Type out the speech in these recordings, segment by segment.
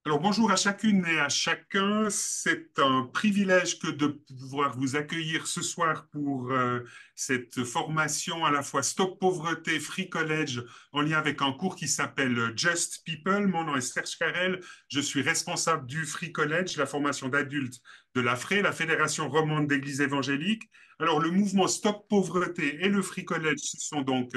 Alors bonjour à chacune et à chacun. C'est un privilège que de pouvoir vous accueillir ce soir pour cette formation à la fois Stop Pauvreté, Free College, en lien avec un cours qui s'appelle Just People. Mon nom est Serge Carrel. Je suis responsable du Free College, la formation d'adultes de la FRE, la Fédération romande d'églises évangéliques. Alors le mouvement Stop Pauvreté et le Free College se sont donc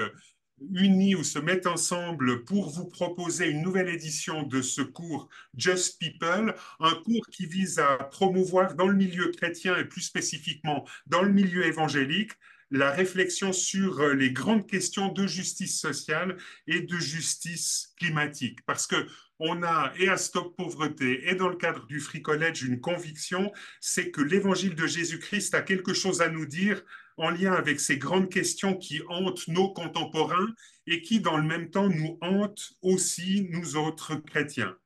unis ou se mettent ensemble pour vous proposer une nouvelle édition de ce cours Just People, un cours qui vise à promouvoir dans le milieu chrétien et plus spécifiquement dans le milieu évangélique la réflexion sur les grandes questions de justice sociale et de justice climatique. Parce que on a, et à Stop Pauvreté, et dans le cadre du Free College, une conviction, c'est que l'évangile de Jésus-Christ a quelque chose à nous dire en lien avec ces grandes questions qui hantent nos contemporains et qui, dans le même temps, nous hantent aussi, nous autres chrétiens.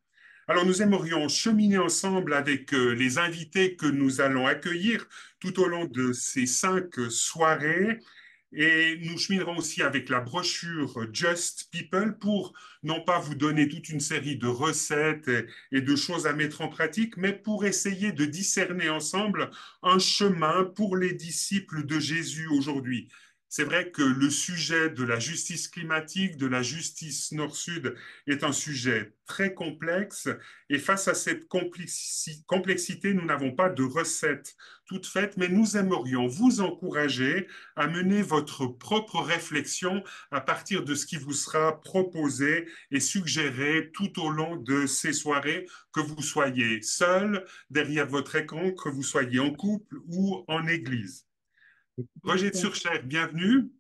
Alors, nous aimerions cheminer ensemble avec les invités que nous allons accueillir tout au long de ces 5 soirées. Et nous cheminerons aussi avec la brochure Just People pour non pas vous donner toute une série de recettes et de choses à mettre en pratique, mais pour essayer de discerner ensemble un chemin pour les disciples de Jésus aujourd'hui. C'est vrai que le sujet de la justice climatique, de la justice nord-sud est un sujet très complexe et face à cette complexité, nous n'avons pas de recette toute faite, mais nous aimerions vous encourager à mener votre propre réflexion à partir de ce qui vous sera proposé et suggéré tout au long de ces soirées, que vous soyez seul derrière votre écran, que vous soyez en couple ou en église. Roger de Surcher, bienvenue.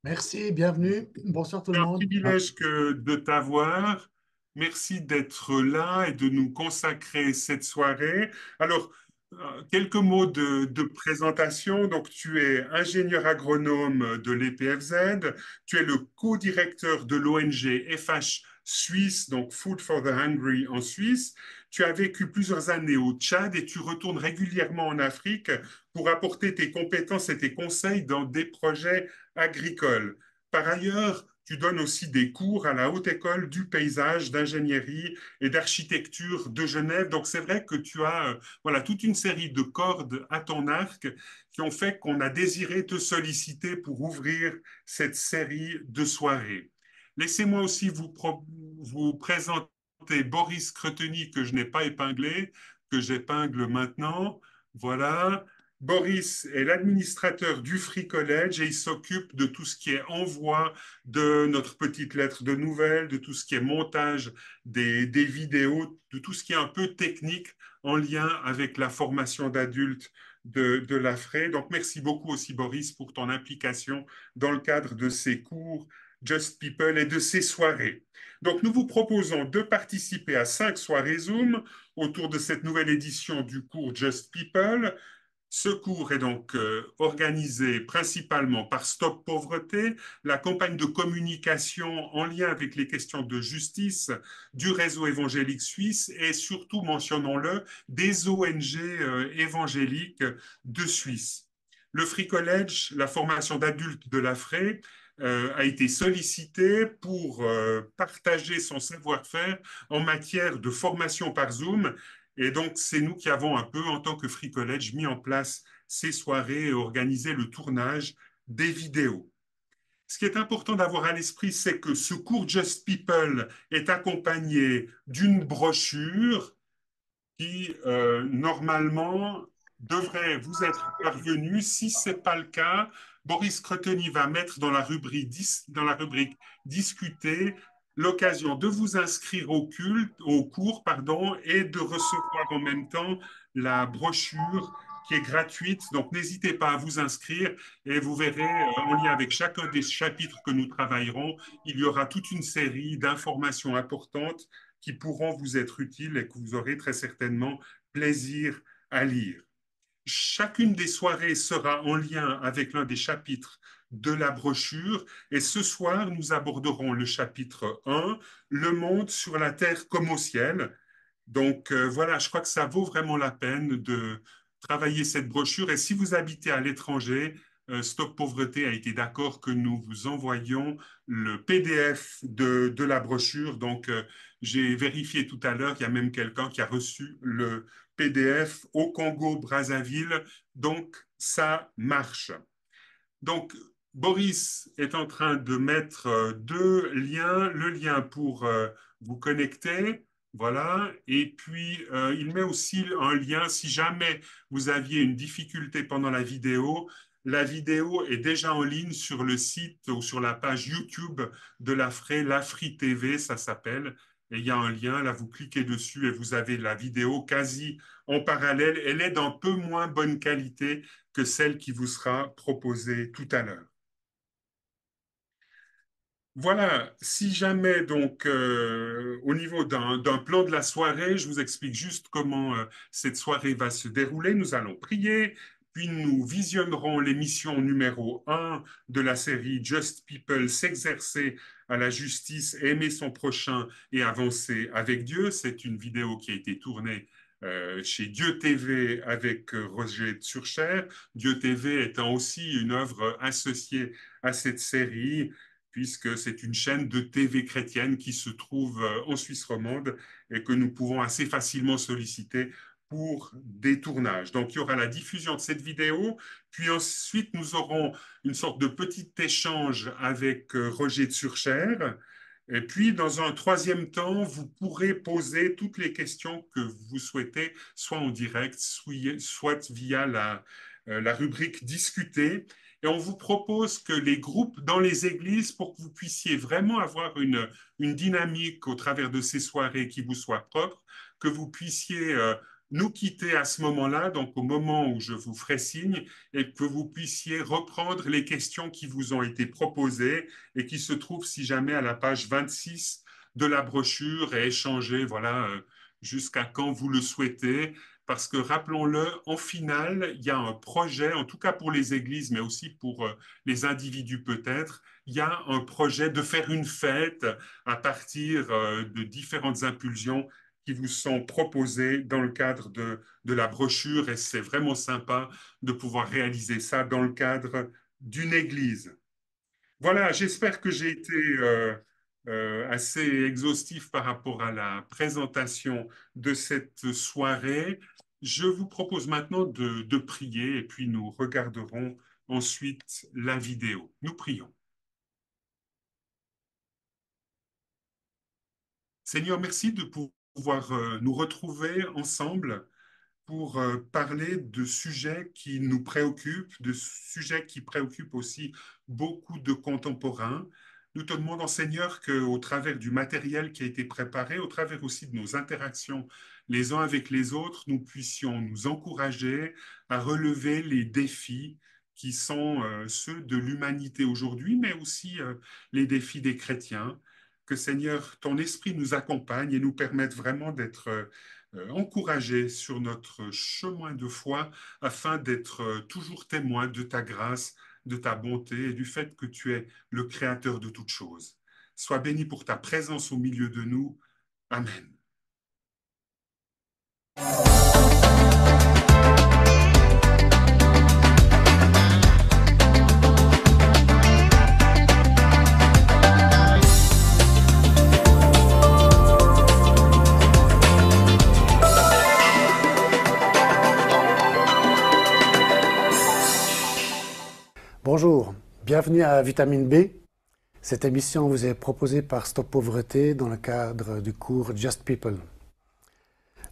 Merci, bienvenue. Bonsoir tout C'est le un monde. privilège de t'avoir. Merci d'être là et de nous consacrer cette soirée. Alors, quelques mots de présentation. Donc, tu es ingénieur agronome de l'EPFZ. Tu es le co-directeur de l'ONG FH Suisse, donc Food for the Hungry en Suisse. Tu as vécu plusieurs années au Tchad et tu retournes régulièrement en Afrique pour apporter tes compétences et tes conseils dans des projets agricoles. Par ailleurs, tu donnes aussi des cours à la Haute École du paysage, d'ingénierie et d'architecture de Genève. Donc c'est vrai que tu as voilà, toute une série de cordes à ton arc qui ont fait qu'on a désiré te solliciter pour ouvrir cette série de soirées. Laissez-moi aussi vous présenter Boris Creteny, que je n'ai pas épinglé, que j'épingle maintenant. Voilà. Boris est l'administrateur du Free College et il s'occupe de tout ce qui est envoi de notre petite lettre de nouvelles, de tout ce qui est montage des vidéos, de tout ce qui est un peu technique en lien avec la formation d'adultes de la FRE. Donc, merci beaucoup aussi, Boris, pour ton implication dans le cadre de ces cours Just People et de ces soirées. Donc, nous vous proposons de participer à 5 soirées Zoom autour de cette nouvelle édition du cours Just People. Ce cours est donc organisé principalement par Stop Pauvreté, la campagne de communication en lien avec les questions de justice du réseau évangélique suisse et surtout, mentionnons-le, des ONG évangéliques de Suisse. Le Free College, la formation d'adultes de la FRE, a été sollicité pour partager son savoir-faire en matière de formation par Zoom et donc, c'est nous qui avons un peu, en tant que Free College, mis en place ces soirées et organisé le tournage des vidéos. Ce qui est important d'avoir à l'esprit, c'est que ce cours Just People est accompagné d'une brochure qui, normalement, devrait vous être parvenue. Si ce n'est pas le cas, Boris Crotoni va mettre dans la rubrique discuter l'occasion de vous inscrire au cours, pardon, et de recevoir en même temps la brochure qui est gratuite. Donc, n'hésitez pas à vous inscrire et vous verrez, en lien avec chacun des chapitres que nous travaillerons, il y aura toute une série d'informations importantes qui pourront vous être utiles et que vous aurez très certainement plaisir à lire. Chacune des soirées sera en lien avec l'un des chapitres de la brochure et ce soir, nous aborderons le chapitre 1, Le monde sur la terre comme au ciel. Donc voilà, je crois que ça vaut vraiment la peine de travailler cette brochure et si vous habitez à l'étranger, Stop Pauvreté a été d'accord que nous vous envoyions le PDF de la brochure. Donc, j'ai vérifié tout à l'heure, il y a même quelqu'un qui a reçu le PDF au Congo-Brazzaville. Donc, ça marche. Donc, Boris est en train de mettre deux liens, le lien pour vous connecter, voilà, et puis il met aussi un lien si jamais vous aviez une difficulté pendant la vidéo est déjà en ligne sur le site ou sur la page YouTube de l'Afri TV, ça s'appelle, et il y a un lien, là vous cliquez dessus et vous avez la vidéo quasi en parallèle, elle est d'un peu moins bonne qualité que celle qui vous sera proposée tout à l'heure. Voilà, si jamais donc au niveau d'un plan de la soirée, je vous explique juste comment cette soirée va se dérouler. Nous allons prier, puis nous visionnerons l'émission numéro 1 de la série Just People s'exercer à la justice, aimer son prochain et avancer avec Dieu. C'est une vidéo qui a été tournée chez Dieu TV avec Roger Tsurcher. Dieu TV étant aussi une œuvre associée à cette série puisque c'est une chaîne de TV chrétienne qui se trouve en Suisse romande et que nous pouvons assez facilement solliciter pour des tournages. Donc, il y aura la diffusion de cette vidéo, puis ensuite, nous aurons une sorte de petit échange avec Roger Tsurcher. Et puis, dans un troisième temps, vous pourrez poser toutes les questions que vous souhaitez, soit en direct, soit via la rubrique Discuter. Et on vous propose que les groupes dans les églises, pour que vous puissiez vraiment avoir une dynamique au travers de ces soirées qui vous soit propre, que vous puissiez nous quitter à ce moment-là, donc au moment où je vous ferai signe, et que vous puissiez reprendre les questions qui vous ont été proposées et qui se trouvent, si jamais, à la page 26 de la brochure et échanger, voilà, jusqu'à quand vous le souhaitez parce que rappelons-le, en finale, il y a un projet, en tout cas pour les églises, mais aussi pour les individus peut-être, il y a un projet de faire une fête à partir de différentes impulsions qui vous sont proposées dans le cadre de la brochure et c'est vraiment sympa de pouvoir réaliser ça dans le cadre d'une église. Voilà, j'espère que j'ai été assez exhaustif par rapport à la présentation de cette soirée. Je vous propose maintenant de prier et puis nous regarderons ensuite la vidéo. Nous prions. Seigneur, merci de pouvoir nous retrouver ensemble pour parler de sujets qui nous préoccupent, de sujets qui préoccupent aussi beaucoup de contemporains. Nous te demandons, Seigneur, qu'au travers du matériel qui a été préparé, au travers aussi de nos interactions les uns avec les autres, nous puissions nous encourager à relever les défis qui sont ceux de l'humanité aujourd'hui, mais aussi les défis des chrétiens. Que, Seigneur, ton esprit nous accompagne et nous permette vraiment d'être encouragés sur notre chemin de foi afin d'être toujours témoins de ta grâce, de ta bonté et du fait que tu es le créateur de toutes choses. Sois béni pour ta présence au milieu de nous. Amen. Bonjour, bienvenue à Vitamine B. Cette émission vous est proposée par Stop Pauvreté dans le cadre du cours Just People.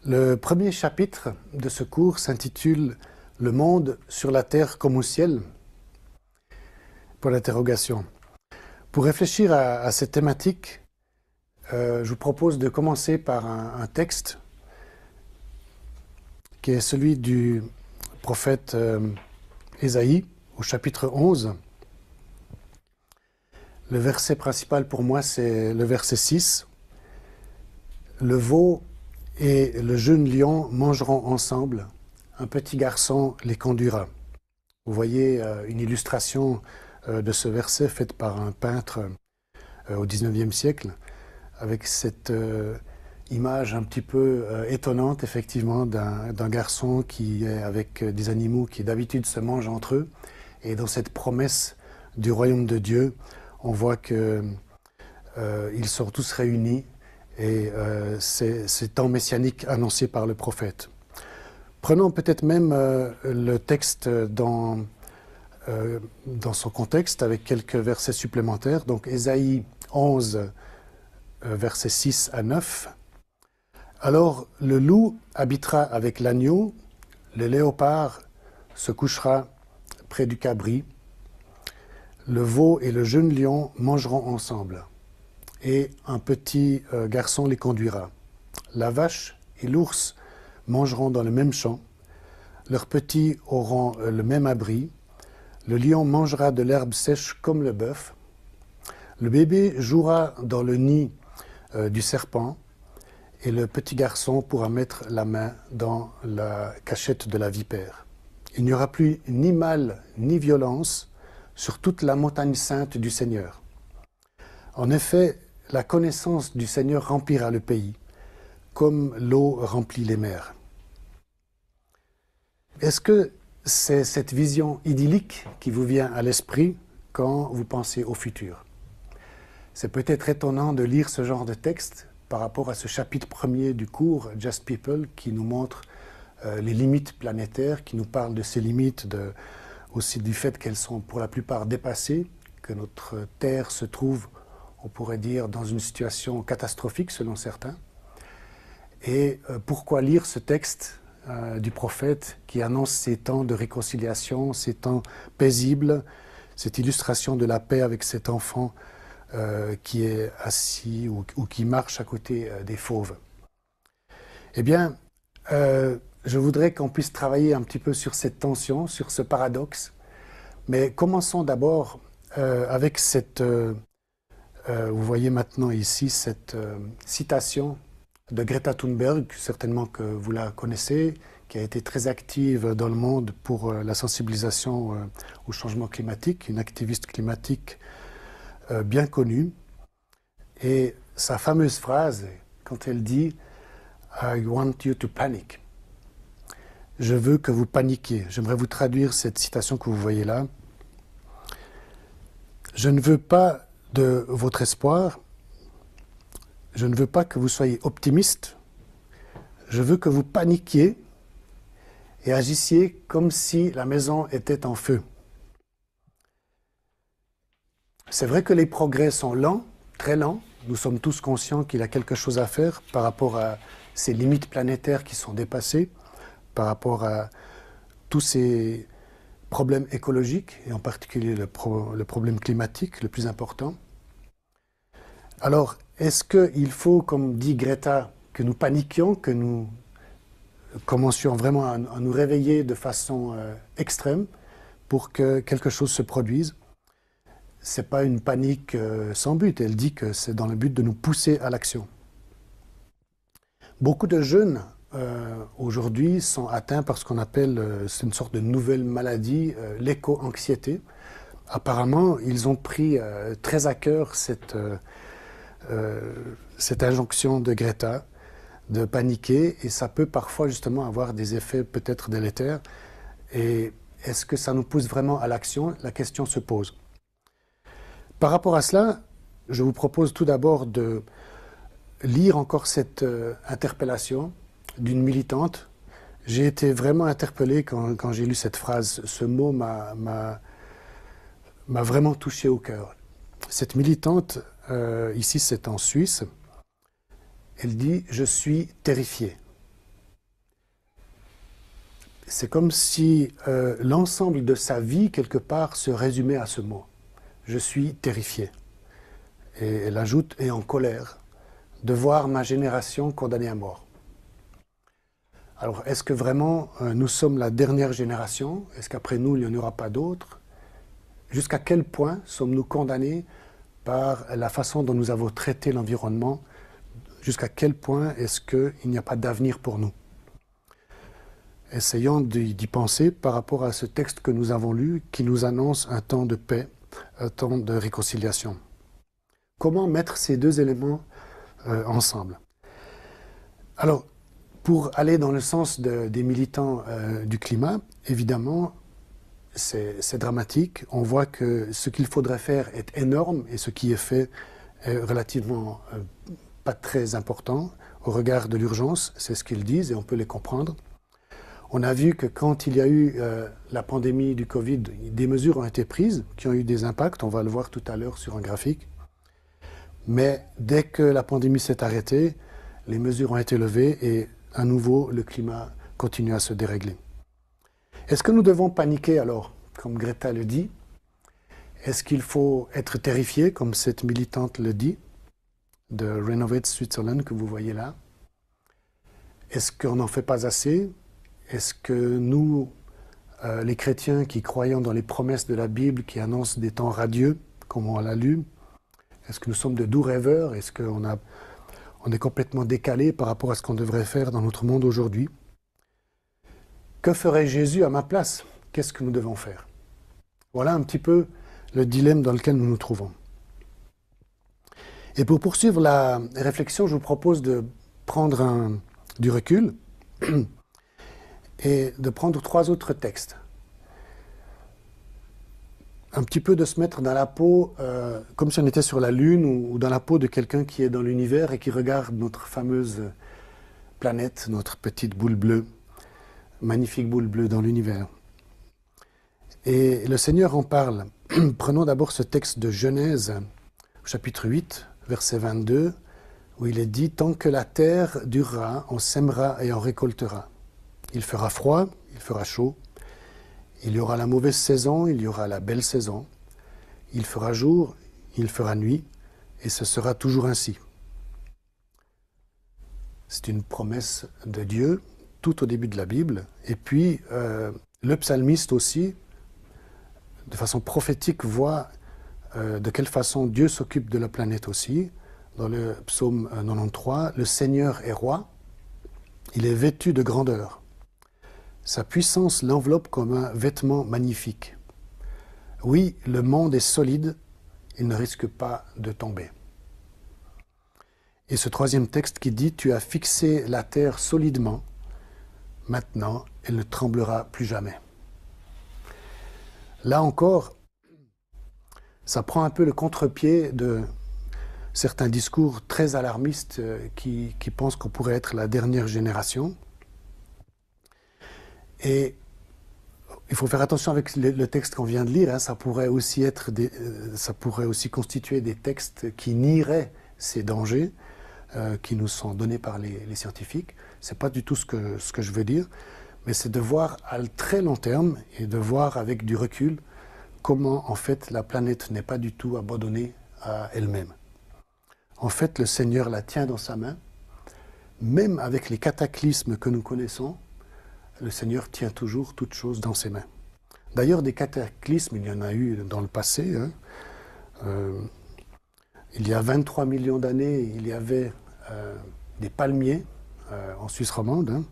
Le premier chapitre de ce cours s'intitule « Le monde sur la terre comme au ciel ?» pour l'interrogation. Pour réfléchir à cette thématique, je vous propose de commencer par un texte qui est celui du prophète Ésaïe, au chapitre 11. Le verset principal pour moi, c'est le verset 6. « Le veau et le jeune lion mangeront ensemble, un petit garçon les conduira. » Vous voyez une illustration de ce verset faite par un peintre au XIXe siècle, avec cette image un petit peu étonnante, effectivement, d'un garçon qui est avec des animaux qui d'habitude se mangent entre eux, Et dans cette promesse du royaume de Dieu, on voit qu'ils sont tous réunis et c'est temps messianique annoncé par le prophète. Prenons peut-être même le texte dans son contexte avec quelques versets supplémentaires. Donc Ésaïe 11, versets 6 à 9. Alors le loup habitera avec l'agneau, le léopard se couchera près du cabri, le veau et le jeune lion mangeront ensemble, et un petit garçon les conduira. La vache et l'ours mangeront dans le même champ, leurs petits auront le même abri, le lion mangera de l'herbe sèche comme le bœuf, le bébé jouera dans le nid du serpent, et le petit garçon pourra mettre la main dans la cachette de la vipère. Il n'y aura plus ni mal ni violence sur toute la montagne sainte du Seigneur. En effet, la connaissance du Seigneur remplira le pays, comme l'eau remplit les mers. Est-ce que c'est cette vision idyllique qui vous vient à l'esprit quand vous pensez au futur? C'est peut-être étonnant de lire ce genre de texte par rapport à ce chapitre premier du cours Just People qui nous montre les limites planétaires, qui nous parle de ces limites, aussi du fait qu'elles sont pour la plupart dépassées, que notre Terre se trouve, on pourrait dire, dans une situation catastrophique selon certains. Et pourquoi lire ce texte du prophète qui annonce ces temps de réconciliation, ces temps paisibles, cette illustration de la paix avec cet enfant qui est assis ou qui marche à côté des fauves? Eh bien, je voudrais qu'on puisse travailler un petit peu sur cette tension, sur ce paradoxe. Mais commençons d'abord avec cette... vous voyez maintenant ici cette citation de Greta Thunberg, certainement que vous la connaissez, qui a été très active dans le monde pour la sensibilisation au changement climatique, une activiste climatique bien connue. Et sa fameuse phrase, quand elle dit « I want you to panic », je veux que vous paniquiez. J'aimerais vous traduire cette citation que vous voyez là. Je ne veux pas de votre espoir, je ne veux pas que vous soyez optimiste, je veux que vous paniquiez et agissiez comme si la maison était en feu. C'est vrai que les progrès sont lents, très lents. Nous sommes tous conscients qu'il y a quelque chose à faire par rapport à ces limites planétaires qui sont dépassées, par rapport à tous ces problèmes écologiques, et en particulier le problème climatique, le plus important. Alors, est-ce qu'il faut, comme dit Greta, que nous paniquions, que nous commencions vraiment à nous réveiller de façon extrême pour que quelque chose se produise? Ce n'est pas une panique sans but, elle dit que c'est dans le but de nous pousser à l'action. Beaucoup de jeunes aujourd'hui sont atteints par ce qu'on appelle, c'est une sorte de nouvelle maladie, l'éco-anxiété. Apparemment, ils ont pris très à cœur cette injonction de Greta de paniquer, et ça peut parfois justement avoir des effets peut-être délétères. Et est-ce que ça nous pousse vraiment à l'action? La question se pose. Par rapport à cela, je vous propose tout d'abord de lire encore cette interpellation d'une militante. J'ai été vraiment interpellé quand j'ai lu cette phrase. Ce mot m'a vraiment touché au cœur. Cette militante, ici c'est en Suisse, elle dit « Je suis terrifiée ». C'est comme si l'ensemble de sa vie, quelque part, se résumait à ce mot. « Je suis terrifiée ». Et elle ajoute « et en colère » de voir ma génération condamnée à mort. Alors, est-ce que vraiment nous sommes la dernière génération? Est-ce qu'après nous, il n'y en aura pas d'autres? Jusqu'à quel point sommes-nous condamnés par la façon dont nous avons traité l'environnement? Jusqu'à quel point est-ce qu'il n'y a pas d'avenir pour nous? Essayons d'y penser par rapport à ce texte que nous avons lu, qui nous annonce un temps de paix, un temps de réconciliation. Comment mettre ces deux éléments ensemble? Alors, pour aller dans le sens des militants du climat, évidemment, c'est dramatique. On voit que ce qu'il faudrait faire est énorme et ce qui est fait est relativement pas très important au regard de l'urgence. C'est ce qu'ils disent et on peut les comprendre. On a vu que quand il y a eu la pandémie du Covid, des mesures ont été prises qui ont eu des impacts. On va le voir tout à l'heure sur un graphique. Mais dès que la pandémie s'est arrêtée, les mesures ont été levées et à nouveau le climat continue à se dérégler. Est-ce que nous devons paniquer alors, comme Greta le dit? Est-ce qu'il faut être terrifié, comme cette militante le dit, de Renovate Switzerland que vous voyez là? Est-ce qu'on n'en fait pas assez? Est-ce que nous, les chrétiens qui croyons dans les promesses de la Bible, qui annoncent des temps radieux, comme on l'a lu, est-ce que nous sommes de doux rêveurs? Est-ce qu'on est complètement décalé par rapport à ce qu'on devrait faire dans notre monde aujourd'hui? Que ferait Jésus à ma place? Qu'est-ce que nous devons faire? Voilà un petit peu le dilemme dans lequel nous nous trouvons. Et pour poursuivre la réflexion, je vous propose de prendre du recul et de prendre 3 autres textes. Un petit peu de se mettre dans la peau, comme si on était sur la Lune ou dans la peau de quelqu'un qui est dans l'univers et qui regarde notre fameuse planète, notre petite boule bleue, magnifique boule bleue dans l'univers. Et le Seigneur en parle. Prenons d'abord ce texte de Genèse, chapitre 8, verset 22, où il est dit « Tant que la terre durera, on sèmera et on récoltera. Il fera froid, il fera chaud. Il y aura la mauvaise saison, il y aura la belle saison. Il fera jour, il fera nuit, et ce sera toujours ainsi. » C'est une promesse de Dieu, tout au début de la Bible. Et puis, le psalmiste aussi, de façon prophétique, voit de quelle façon Dieu s'occupe de la planète aussi. Dans le psaume 93, « Le Seigneur est roi, il est vêtu de grandeur. Sa puissance l'enveloppe comme un vêtement magnifique. Oui, le monde est solide, il ne risque pas de tomber. » Et ce 3e texte qui dit « Tu as fixé la terre solidement, maintenant elle ne tremblera plus jamais. » Là encore, ça prend un peu le contre-pied de certains discours très alarmistes qui pensent qu'on pourrait être la dernière génération. Et il faut faire attention avec le texte qu'on vient de lire, hein, ça pourrait aussi constituer des textes qui nieraient ces dangers qui nous sont donnés par les scientifiques. Ce n'est pas du tout ce que je veux dire, mais c'est de voir à très long terme et de voir avec du recul comment en fait la planète n'est pas du tout abandonnée à elle-même. En fait, le Seigneur la tient dans sa main, même avec les cataclysmes que nous connaissons, le Seigneur tient toujours toutes choses dans ses mains. D'ailleurs, des cataclysmes, il y en a eu dans le passé. Il y a 23 millions d'années, il y avait des palmiers en Suisse romande, hein,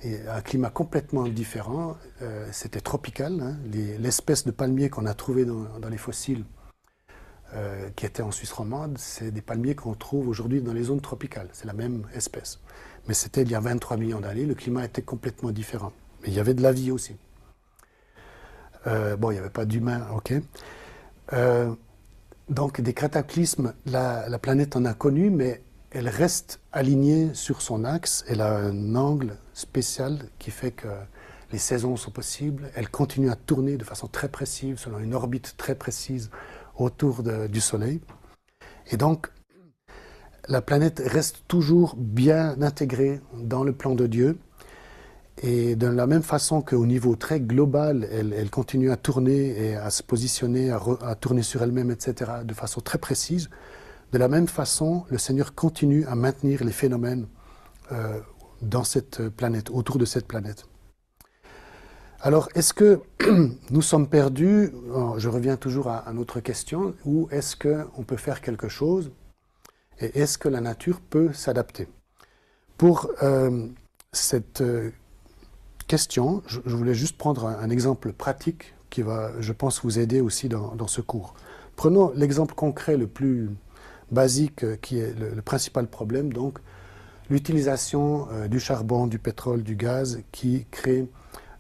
et un climat complètement différent. C'était tropical. Hein. L'espèce de palmier qu'on a trouvé dans les fossiles qui étaient en Suisse romande, c'est des palmiers qu'on trouve aujourd'hui dans les zones tropicales. C'est la même espèce. Mais c'était il y a 23 millions d'années, le climat était complètement différent. Mais il y avait de la vie aussi. Bon, il n'y avait pas d'humains, ok. Donc des cataclysmes, la planète en a connu, mais elle reste alignée sur son axe. Elle a un angle spécial qui fait que les saisons sont possibles. Elle continue à tourner de façon très précise, selon une orbite très précise autour du Soleil. Et donc, la planète reste toujours bien intégrée dans le plan de Dieu. Et de la même façon qu'au niveau très global, elle continue à tourner et à se positionner, à tourner sur elle-même, etc., de façon très précise, de la même façon, le Seigneur continue à maintenir les phénomènes dans cette planète, autour de cette planète. Alors, est-ce que nous sommes perdus? Je reviens toujours à notre question. Ou est-ce qu'on peut faire quelque chose? Et est-ce que la nature peut s'adapter? Pour cette question, je voulais juste prendre un exemple pratique qui va, je pense, vous aider aussi dans ce cours. Prenons l'exemple concret le plus basique qui est le principal problème, donc l'utilisation du charbon, du pétrole, du gaz qui crée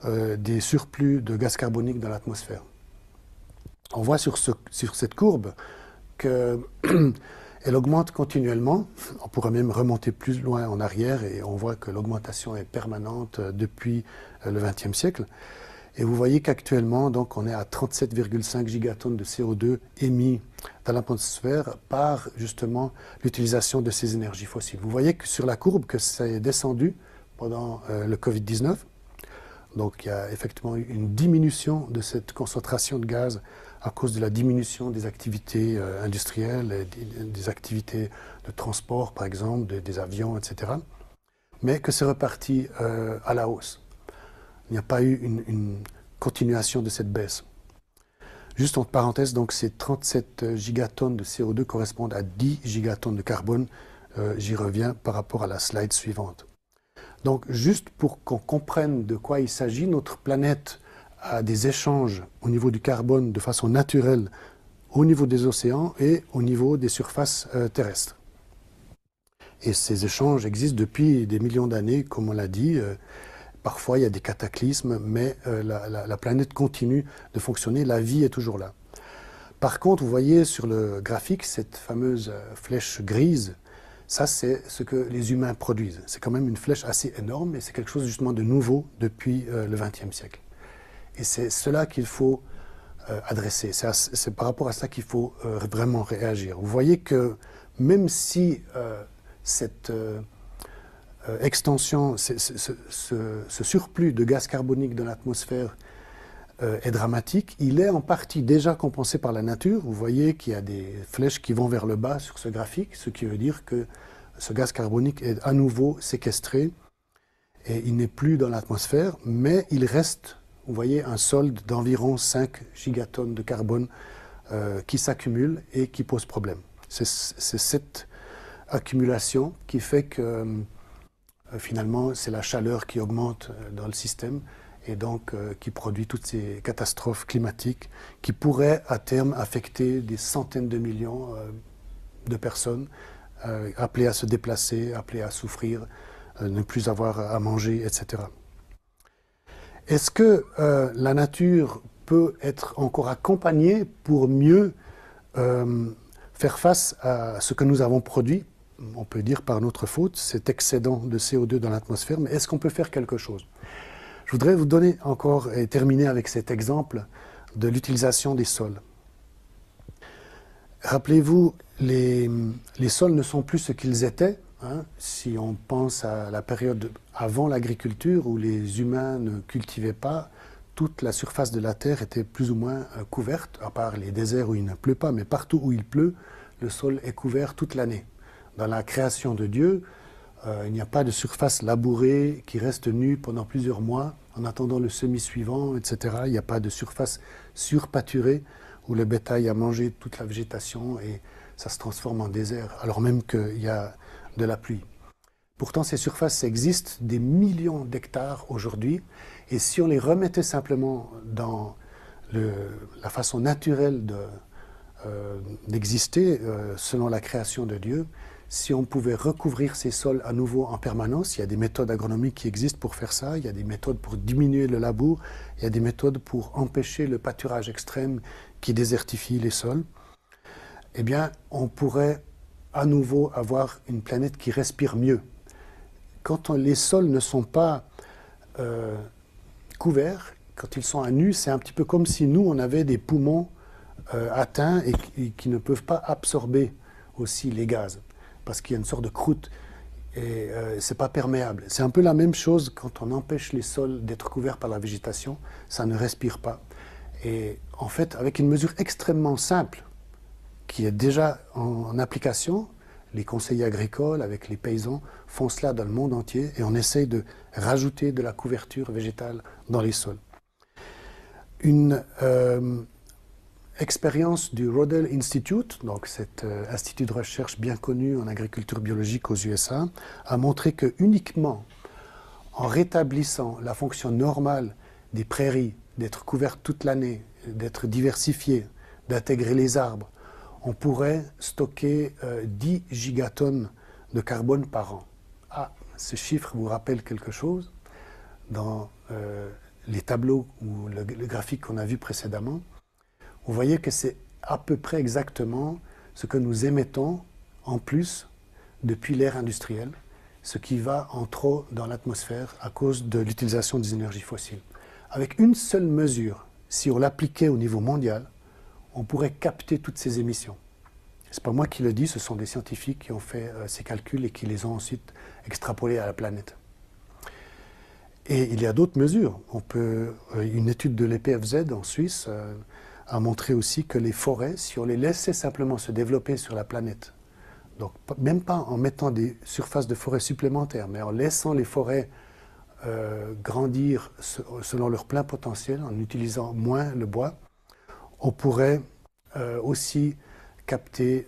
des surplus de gaz carbonique dans l'atmosphère. On voit sur cette courbe qu'elle augmente continuellement. On pourrait même remonter plus loin en arrière et on voit que l'augmentation est permanente depuis le XXe siècle. Et vous voyez qu'actuellement, donc, on est à 37,5 gigatonnes de CO2 émis dans l'atmosphère par justement l'utilisation de ces énergies fossiles. Vous voyez que sur la courbe que ça est descendu pendant le Covid-19. Donc il y a effectivement eu une diminution de cette concentration de gaz à cause de la diminution des activités industrielles, des activités de transport par exemple, des avions, etc. Mais que c'est reparti à la hausse. Il n'y a pas eu une continuation de cette baisse. Juste entre parenthèses, donc ces 37 gigatonnes de CO2 correspondent à 10 gigatonnes de carbone. J'y reviens par rapport à la slide suivante. Donc, juste pour qu'on comprenne de quoi il s'agit, notre planète a des échanges au niveau du carbone de façon naturelle au niveau des océans et au niveau des surfaces terrestres. Et ces échanges existent depuis des millions d'années, comme on l'a dit. Parfois, il y a des cataclysmes, mais la planète continue de fonctionner, la vie est toujours là. Par contre, vous voyez sur le graphique, cette fameuse flèche grise, ça, c'est ce que les humains produisent. C'est quand même une flèche assez énorme et c'est quelque chose justement de nouveau depuis le XXe siècle. Et c'est cela qu'il faut adresser. C'est par rapport à ça qu'il faut vraiment réagir. Vous voyez que même si cette extension, ce surplus de gaz carbonique dans l'atmosphère est dramatique, il est en partie déjà compensé par la nature. Vous voyez qu'il y a des flèches qui vont vers le bas sur ce graphique, ce qui veut dire que ce gaz carbonique est à nouveau séquestré et il n'est plus dans l'atmosphère, mais il reste, vous voyez, un solde d'environ 5 gigatonnes de carbone qui s'accumule et qui pose problème. C'est cette accumulation qui fait que finalement c'est la chaleur qui augmente dans le système et donc qui produit toutes ces catastrophes climatiques qui pourraient à terme affecter des centaines de millions de personnes appelées à se déplacer, appelées à souffrir, ne plus avoir à manger, etc. Est-ce que la nature peut être encore accompagnée pour mieux faire face à ce que nous avons produit, on peut dire par notre faute, cet excédent de CO2 dans l'atmosphère, mais est-ce qu'on peut faire quelque chose? Je voudrais vous donner encore et terminer avec cet exemple de l'utilisation des sols. Rappelez-vous, les sols ne sont plus ce qu'ils étaient. Hein, si on pense à la période avant l'agriculture où les humains ne cultivaient pas, toute la surface de la Terre était plus ou moins couverte, à part les déserts où il ne pleut pas, mais partout où il pleut, le sol est couvert toute l'année. Dans la création de Dieu, il n'y a pas de surface labourée qui reste nue pendant plusieurs mois en attendant le semis suivant, etc. Il n'y a pas de surface surpâturée où le bétail a mangé toute la végétation et ça se transforme en désert, alors même qu'il y a de la pluie. Pourtant, ces surfaces existent des millions d'hectares aujourd'hui et si on les remettait simplement dans la façon naturelle d'exister selon la création de Dieu, si on pouvait recouvrir ces sols à nouveau en permanence, il y a des méthodes agronomiques qui existent pour faire ça, il y a des méthodes pour diminuer le labour, il y a des méthodes pour empêcher le pâturage extrême qui désertifie les sols, eh bien, on pourrait à nouveau avoir une planète qui respire mieux. Quand les sols ne sont pas couverts, quand ils sont à nu, c'est un petit peu comme si nous, on avait des poumons atteints et qui ne peuvent pas absorber aussi les gaz, parce qu'il y a une sorte de croûte et c'est pas perméable. C'est un peu la même chose quand on empêche les sols d'être couverts par la végétation, ça ne respire pas. Et en fait, avec une mesure extrêmement simple, qui est déjà en application, les conseillers agricoles avec les paysans font cela dans le monde entier et on essaye de rajouter de la couverture végétale dans les sols. Une expérience du Rodale Institute, donc cet institut de recherche bien connu en agriculture biologique aux USA, a montré que uniquement en rétablissant la fonction normale des prairies, d'être couvertes toute l'année, d'être diversifiées, d'intégrer les arbres, on pourrait stocker 10 gigatonnes de carbone par an. Ah, ce chiffre vous rappelle quelque chose? Dans les tableaux ou le graphique qu'on a vu précédemment, vous voyez que c'est à peu près exactement ce que nous émettons en plus depuis l'ère industrielle, ce qui va en trop dans l'atmosphère à cause de l'utilisation des énergies fossiles. Avec une seule mesure, si on l'appliquait au niveau mondial, on pourrait capter toutes ces émissions. Ce n'est pas moi qui le dis, ce sont des scientifiques qui ont fait ces calculs et qui les ont ensuite extrapolés à la planète. Et il y a d'autres mesures. Une étude de l'EPFZ en Suisse a montré aussi que les forêts, si on les laissait simplement se développer sur la planète, donc même pas en mettant des surfaces de forêt supplémentaires, mais en laissant les forêts grandir selon leur plein potentiel, en utilisant moins le bois, on pourrait aussi capter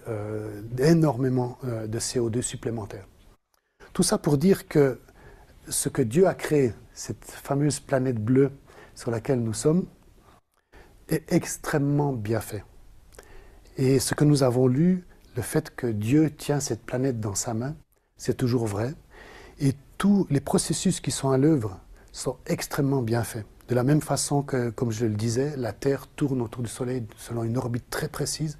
énormément de CO2 supplémentaires. Tout ça pour dire que ce que Dieu a créé, cette fameuse planète bleue sur laquelle nous sommes, est extrêmement bien fait. Et ce que nous avons lu, le fait que Dieu tient cette planète dans sa main, c'est toujours vrai. Et tous les processus qui sont à l'œuvre sont extrêmement bien faits. De la même façon que, comme je le disais, la Terre tourne autour du Soleil selon une orbite très précise,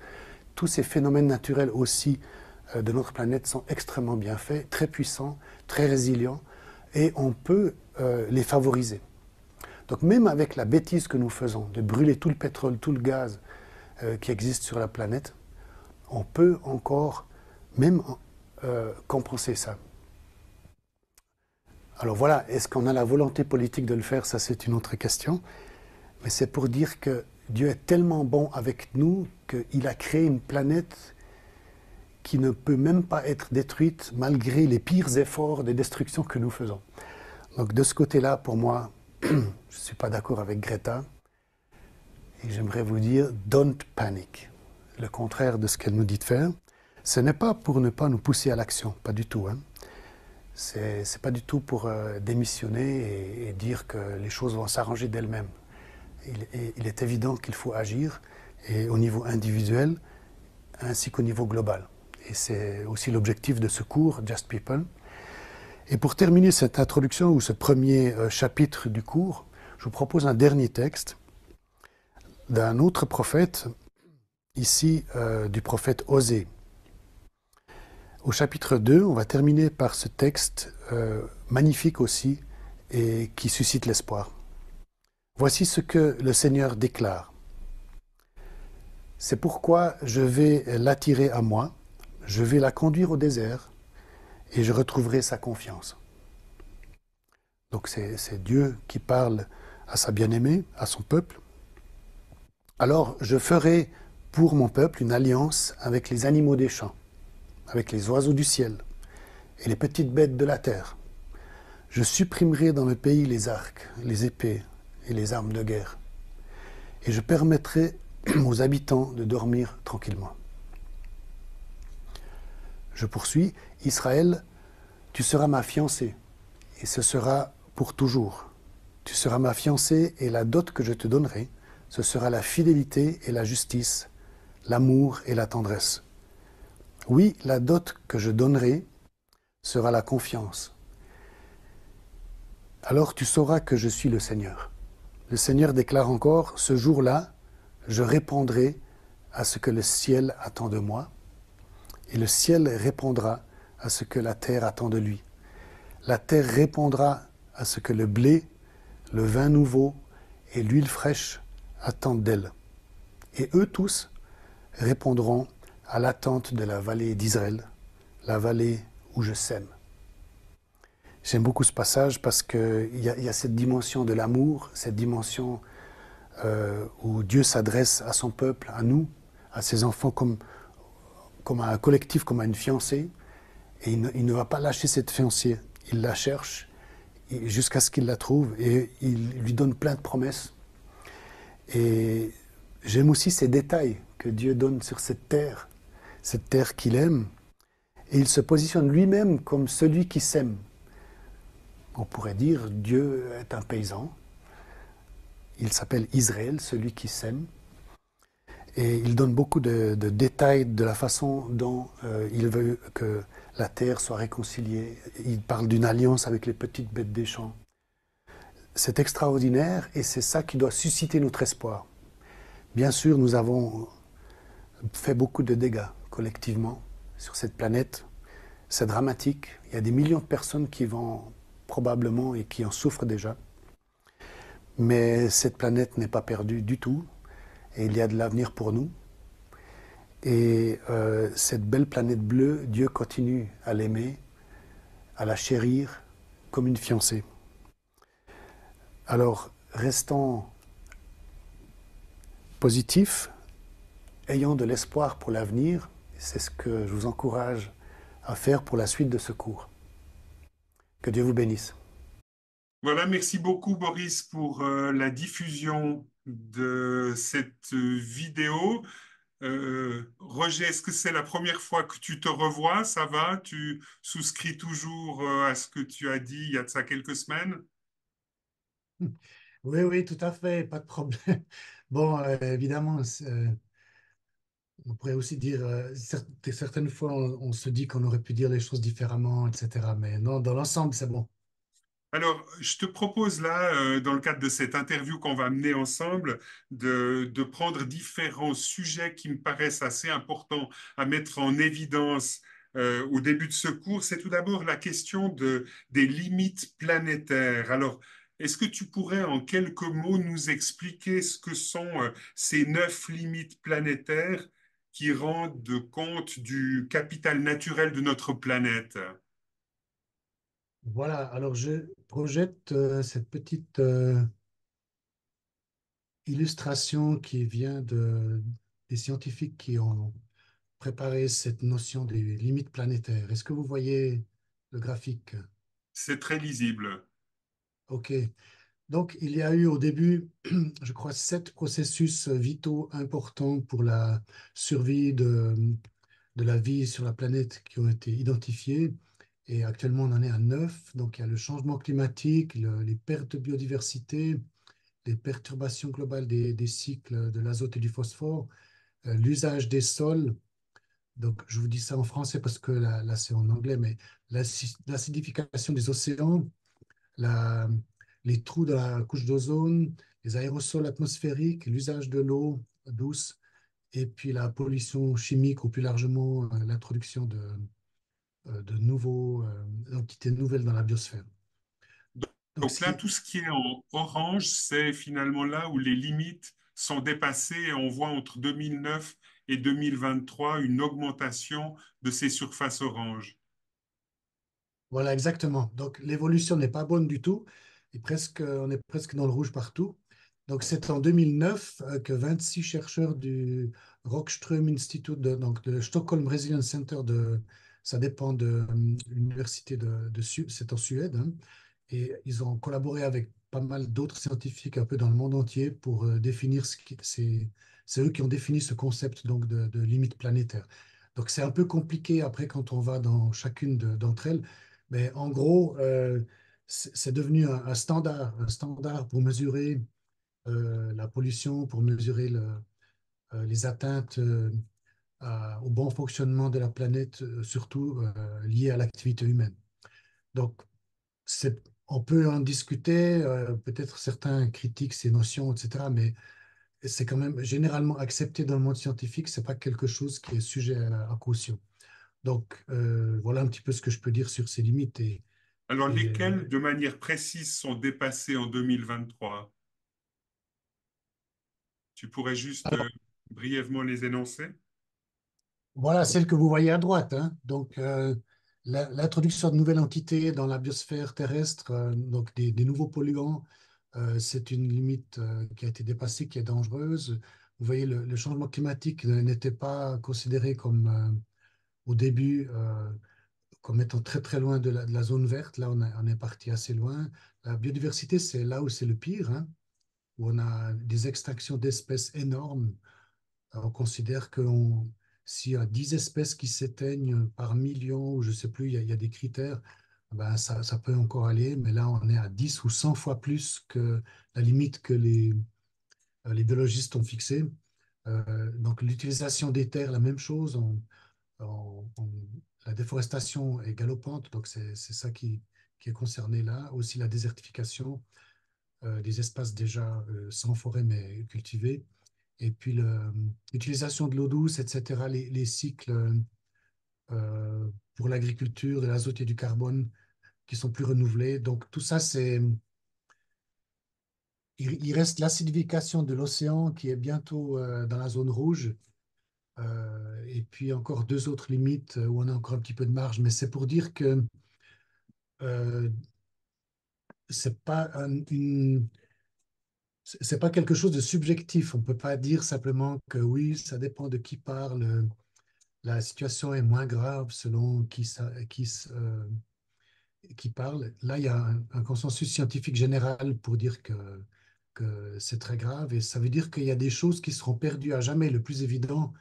tous ces phénomènes naturels aussi de notre planète sont extrêmement bien faits, très puissants, très résilients, et on peut les favoriser. Donc même avec la bêtise que nous faisons, de brûler tout le pétrole, tout le gaz qui existe sur la planète, on peut encore même compenser ça. Alors voilà, est-ce qu'on a la volonté politique de le faire? Ça, c'est une autre question. Mais c'est pour dire que Dieu est tellement bon avec nous qu'il a créé une planète qui ne peut même pas être détruite malgré les pires efforts de destruction que nous faisons. Donc de ce côté-là, pour moi, je ne suis pas d'accord avec Greta. Et j'aimerais vous dire, don't panic. Le contraire de ce qu'elle nous dit de faire. Ce n'est pas pour ne pas nous pousser à l'action, pas du tout. Hein. C'est pas du tout pour démissionner et dire que les choses vont s'arranger d'elles-mêmes. Il est évident qu'il faut agir, et au niveau individuel, ainsi qu'au niveau global. Et c'est aussi l'objectif de ce cours, Just People. Et pour terminer cette introduction, ou ce premier chapitre du cours, je vous propose un dernier texte d'un autre prophète, ici du prophète Osée. Au chapitre 2, on va terminer par ce texte magnifique aussi et qui suscite l'espoir. Voici ce que le Seigneur déclare. C'est pourquoi je vais l'attirer à moi, je vais la conduire au désert et je retrouverai sa confiance. Donc c'est Dieu qui parle à sa bien-aimée, à son peuple. Alors je ferai pour mon peuple une alliance avec les animaux des champs, avec les oiseaux du ciel et les petites bêtes de la terre. Je supprimerai dans le pays les arcs, les épées et les armes de guerre. Et je permettrai aux habitants de dormir tranquillement. Je poursuis, Israël, tu seras ma fiancée, et ce sera pour toujours. Tu seras ma fiancée, et la dot que je te donnerai, ce sera la fidélité et la justice, l'amour et la tendresse. Oui, la dot que je donnerai sera la confiance. Alors tu sauras que je suis le Seigneur. Le Seigneur déclare encore, ce jour-là, je répondrai à ce que le ciel attend de moi, et le ciel répondra à ce que la terre attend de lui. La terre répondra à ce que le blé, le vin nouveau et l'huile fraîche attendent d'elle. Et eux tous répondront à l'attente de la vallée d'Israël, la vallée où je sème. J'aime beaucoup ce passage parce qu'il y a cette dimension de l'amour, cette dimension où Dieu s'adresse à son peuple, à nous, à ses enfants comme à un collectif, comme à une fiancée. Et il ne va pas lâcher cette fiancée. Il la cherche jusqu'à ce qu'il la trouve et il lui donne plein de promesses. Et j'aime aussi ces détails que Dieu donne sur cette terre qu'il aime. Et il se positionne lui-même comme celui qui sème. On pourrait dire Dieu est un paysan. Il s'appelle Israël, celui qui sème. Et il donne beaucoup de détails de la façon dont il veut que la terre soit réconciliée. Il parle d'une alliance avec les petites bêtes des champs. c'est extraordinaire et c'est ça qui doit susciter notre espoir. Bien sûr, nous avons fait beaucoup de dégâts collectivement sur cette planète. C'est dramatique. Il y a des millions de personnes qui vont probablement et qui en souffrent déjà. Mais cette planète n'est pas perdue du tout et il y a de l'avenir pour nous. Et cette belle planète bleue, Dieu continue à l'aimer, à la chérir comme une fiancée. Alors, restons positifs, ayons de l'espoir pour l'avenir. C'est ce que je vous encourage à faire pour la suite de ce cours. Que Dieu vous bénisse. Voilà, merci beaucoup Boris pour la diffusion de cette vidéo. Roger, est-ce que c'est la première fois que tu te revois? Ça va? Tu souscris toujours à ce que tu as dit il y a de ça quelques semaines? Oui, oui, tout à fait, pas de problème. Bon, évidemment, on pourrait aussi dire, certaines fois, on se dit qu'on aurait pu dire les choses différemment, etc. Mais non, dans l'ensemble, c'est bon. Alors, je te propose là, dans le cadre de cette interview qu'on va mener ensemble, de prendre différents sujets qui me paraissent assez importants à mettre en évidence au début de ce cours. C'est tout d'abord la question des limites planétaires. Alors, est-ce que tu pourrais en quelques mots nous expliquer ce que sont ces 9 limites planétaires qui rendent compte du capital naturel de notre planète? Voilà, alors je projette cette petite illustration qui vient des scientifiques qui ont préparé cette notion des limites planétaires. Est-ce que vous voyez le graphique? C'est très lisible. OK. Donc, il y a eu au début, je crois, 7 processus vitaux importants pour la survie de la vie sur la planète qui ont été identifiés. Et actuellement, on en est à 9. Donc, il y a le changement climatique, les pertes de biodiversité, les perturbations globales des cycles de l'azote et du phosphore, l'usage des sols. Donc, je vous dis ça en français parce que là c'est en anglais, mais l'acidification des océans, la- les trous de la couche d'ozone, les aérosols atmosphériques, l'usage de l'eau douce, et puis la pollution chimique ou plus largement l'introduction de nouveaux entités nouvelles dans la biosphère. Donc, Donc là, tout ce qui est en orange, c'est finalement là où les limites sont dépassées et on voit entre 2009 et 2023 une augmentation de ces surfaces oranges. voilà, exactement. Donc, l'évolution n'est pas bonne du tout. Et on est presque dans le rouge partout. Donc, c'est en 2009 que 26 chercheurs du Rockström Institute, donc de Stockholm Resilience Center, ça dépend de l'université c'est en Suède, hein. Et ils ont collaboré avec pas mal d'autres scientifiques un peu dans le monde entier pour définir c'est eux qui ont défini ce concept donc de limite planétaire. Donc, c'est un peu compliqué après quand on va dans chacune d'entre elles. Mais en gros, c'est devenu un standard pour mesurer la pollution, pour mesurer les atteintes au bon fonctionnement de la planète, surtout liées à l'activité humaine. Donc, on peut en discuter, peut-être certains critiquent ces notions, etc., mais c'est quand même généralement accepté dans le monde scientifique, c'est pas quelque chose qui est sujet à caution. Donc, voilà un petit peu ce que je peux dire sur ces limites. Alors Et, lesquelles, de manière précise, sont dépassées en 2023? Tu pourrais juste brièvement les énoncer? voilà celle que vous voyez à droite, hein. Donc, l'introduction de nouvelles entités dans la biosphère terrestre, donc des nouveaux polluants, c'est une limite qui a été dépassée, qui est dangereuse. Vous voyez, le changement climatique n'était pas considéré comme, au début, comme étant très très loin de la zone verte. Là, on est parti assez loin. La biodiversité, c'est là où c'est le pire, hein, où on a des extinctions d'espèces énormes. On considère que s'il y a 10 espèces qui s'éteignent par million, ou je ne sais plus, il y a des critères, ben ça peut encore aller, mais là on est à 10 ou 100 fois plus que la limite que les biologistes ont fixée. Donc l'utilisation des terres, la même chose, la déforestation est galopante, donc c'est ça qui est concerné là. Aussi la désertification. des espaces déjà sans forêt mais cultivés. Et puis l'utilisation de l'eau douce, etc., les cycles pour l'agriculture, de l'azote et du carbone qui sont plus renouvelés. Donc tout ça, il reste l'acidification de l'océan qui est bientôt dans la zone rouge. Et puis encore deux autres limites où on a encore un petit peu de marge. Mais c'est pour dire que euh, c'est pas c'est pas quelque chose de subjectif. On peut pas dire simplement que oui, ça dépend de qui parle. La situation est moins grave selon qui parle. Là, il y a un consensus scientifique général pour dire que c'est très grave. Et ça veut dire qu'il y a des choses qui seront perdues à jamais. Le plus évident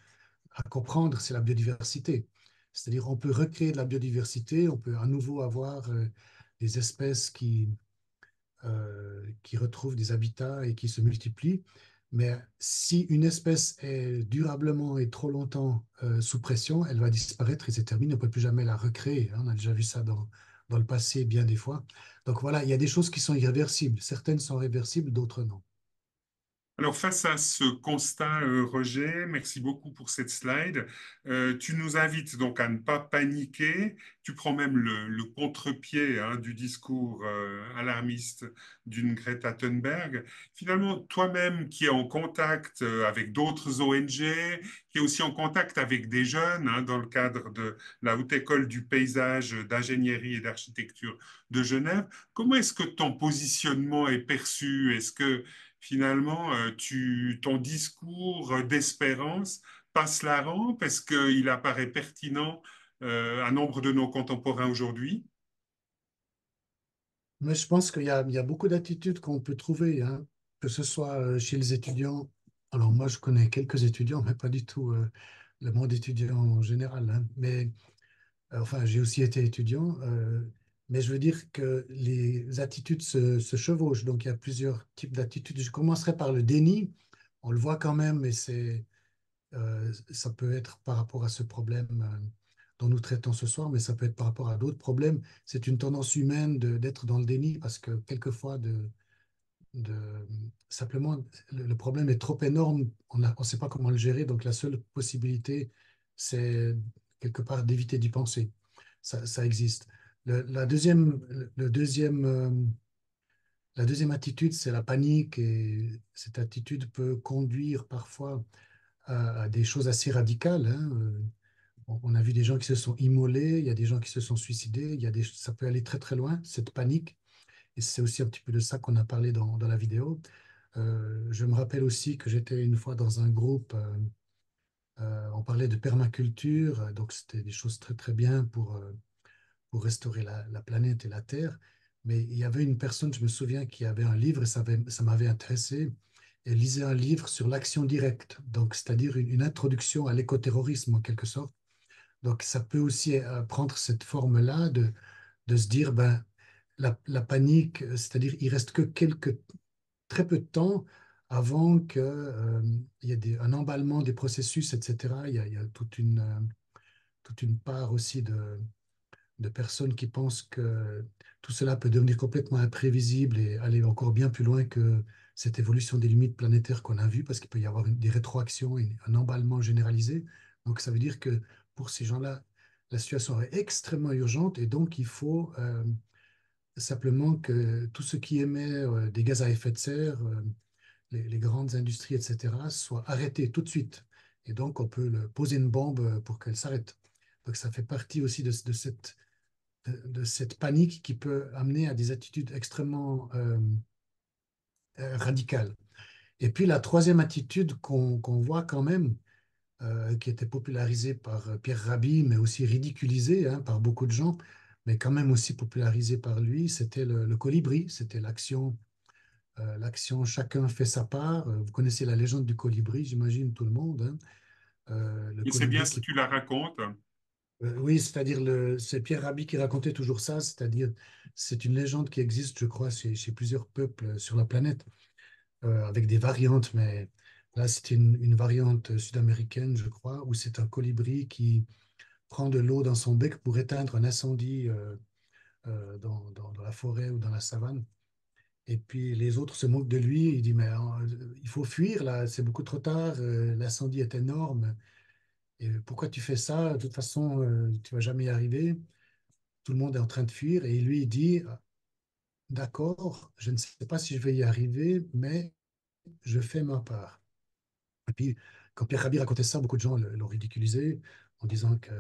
à comprendre, c'est la biodiversité. C'est-à-dire, on peut recréer de la biodiversité, on peut à nouveau avoir des espèces qui retrouvent des habitats et qui se multiplient. Mais si une espèce est durablement et trop longtemps sous pression, elle va disparaître et c'est terminé. On ne peut plus jamais la recréer, hein. On a déjà vu ça dans le passé bien des fois. Donc voilà, il y a des choses qui sont irréversibles. Certaines sont réversibles, d'autres non. Alors, face à ce constat, Roger, merci beaucoup pour cette slide. Tu nous invites donc à ne pas paniquer. Tu prends même le contre-pied hein, du discours alarmiste d'une Greta Thunberg. Finalement, toi-même qui es en contact avec d'autres ONG, qui est aussi en contact avec des jeunes hein, dans le cadre de la Haute École du paysage, d'ingénierie et d'architecture de Genève, comment est-ce que ton positionnement est perçu? Est-ce que finalement, ton discours d'espérance passe la rampe? Est-ce qu'il apparaît pertinent à nombre de nos contemporains aujourd'hui? Mais je pense qu'il y a beaucoup d'attitudes qu'on peut trouver, hein, que ce soit chez les étudiants. Alors moi, je connais quelques étudiants, mais pas du tout le monde étudiant en général, hein. Mais enfin, j'ai aussi été étudiant, mais je veux dire que les attitudes se chevauchent. Donc, il y a plusieurs types d'attitudes. Je commencerai par le déni. On le voit quand même, et ça peut être par rapport à ce problème dont nous traitons ce soir, mais ça peut être par rapport à d'autres problèmes. C'est une tendance humaine d'être dans le déni parce que quelquefois, de, simplement, le problème est trop énorme. On sait pas comment le gérer. Donc, la seule possibilité, c'est quelque part d'éviter d'y penser. Ça existe. Le deuxième, la deuxième attitude, c'est la panique. Et cette attitude peut conduire parfois à des choses assez radicales, hein. On a vu des gens qui se sont immolés, il y a des gens qui se sont suicidés, ça peut aller très très loin, cette panique. Et c'est aussi un petit peu de ça qu'on a parlé dans la vidéo. Je me rappelle aussi que j'étais une fois dans un groupe, on parlait de permaculture, donc c'était des choses très très bien pour restaurer la planète et la Terre. Mais il y avait une personne, je me souviens, qui avait un livre et ça m'avait intéressé. Elle lisait un livre sur l'action directe, donc c'est-à-dire une introduction à l'écoterrorisme en quelque sorte. Donc ça peut aussi prendre cette forme-là de se dire, ben, la panique, c'est-à-dire il reste que très peu de temps avant il y ait un emballement des processus, etc. Il y a toute une part aussi de personnes qui pensent que tout cela peut devenir complètement imprévisible et aller encore bien plus loin que cette évolution des limites planétaires qu'on a vues, parce qu'il peut y avoir des rétroactions et un emballement généralisé. Donc ça veut dire que pour ces gens-là, la situation est extrêmement urgente et donc il faut simplement que tout ce qui émet des gaz à effet de serre, les grandes industries, etc., soit arrêté tout de suite. Et donc, on peut poser une bombe pour qu'elle s'arrête. Donc, ça fait partie aussi de cette panique qui peut amener à des attitudes extrêmement radicales. Et puis, la troisième attitude qu'on voit quand même, qui était popularisée par Pierre Rabhi, mais aussi ridiculisée hein, par beaucoup de gens, mais quand même aussi popularisée par lui, c'était le colibri, c'était l'action chacun fait sa part. Vous connaissez la légende du colibri, j'imagine tout le monde, hein. Le Et c'est bien colibri si qui... tu la racontes. Oui, c'est-à-dire c'est Pierre Rabhi qui racontait toujours ça, c'est-à-dire c'est une légende qui existe, je crois, chez plusieurs peuples sur la planète, avec des variantes, mais là c'était une variante sud-américaine, je crois, où c'est un colibri qui prend de l'eau dans son bec pour éteindre un incendie dans la forêt ou dans la savane. Et puis les autres se moquent de lui. Il dit, mais il faut fuir là, c'est beaucoup trop tard, l'incendie est énorme. Et pourquoi tu fais ça? De toute façon, tu vas jamais y arriver. Tout le monde est en train de fuir. Et lui, il dit, d'accord, je ne sais pas si je vais y arriver, mais je fais ma part. Et puis, quand Pierre Rabhi racontait ça, beaucoup de gens l'ont ridiculisé en disant que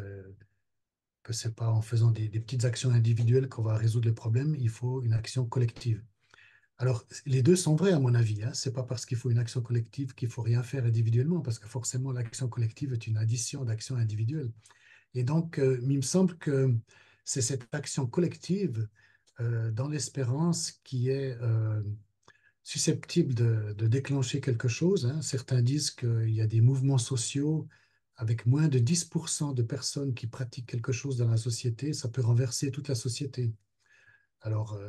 c'est pas en faisant des petites actions individuelles qu'on va résoudre les problèmes, il faut une action collective. Alors, les deux sont vrais à mon avis, hein. C'est pas parce qu'il faut une action collective qu'il faut rien faire individuellement, parce que forcément, l'action collective est une addition d'actions individuelles. Et donc, il me semble que c'est cette action collective dans l'espérance qui est susceptible de déclencher quelque chose, hein. Certains disent qu'il y a des mouvements sociaux avec moins de 10% de personnes qui pratiquent quelque chose dans la société, ça peut renverser toute la société. Alors,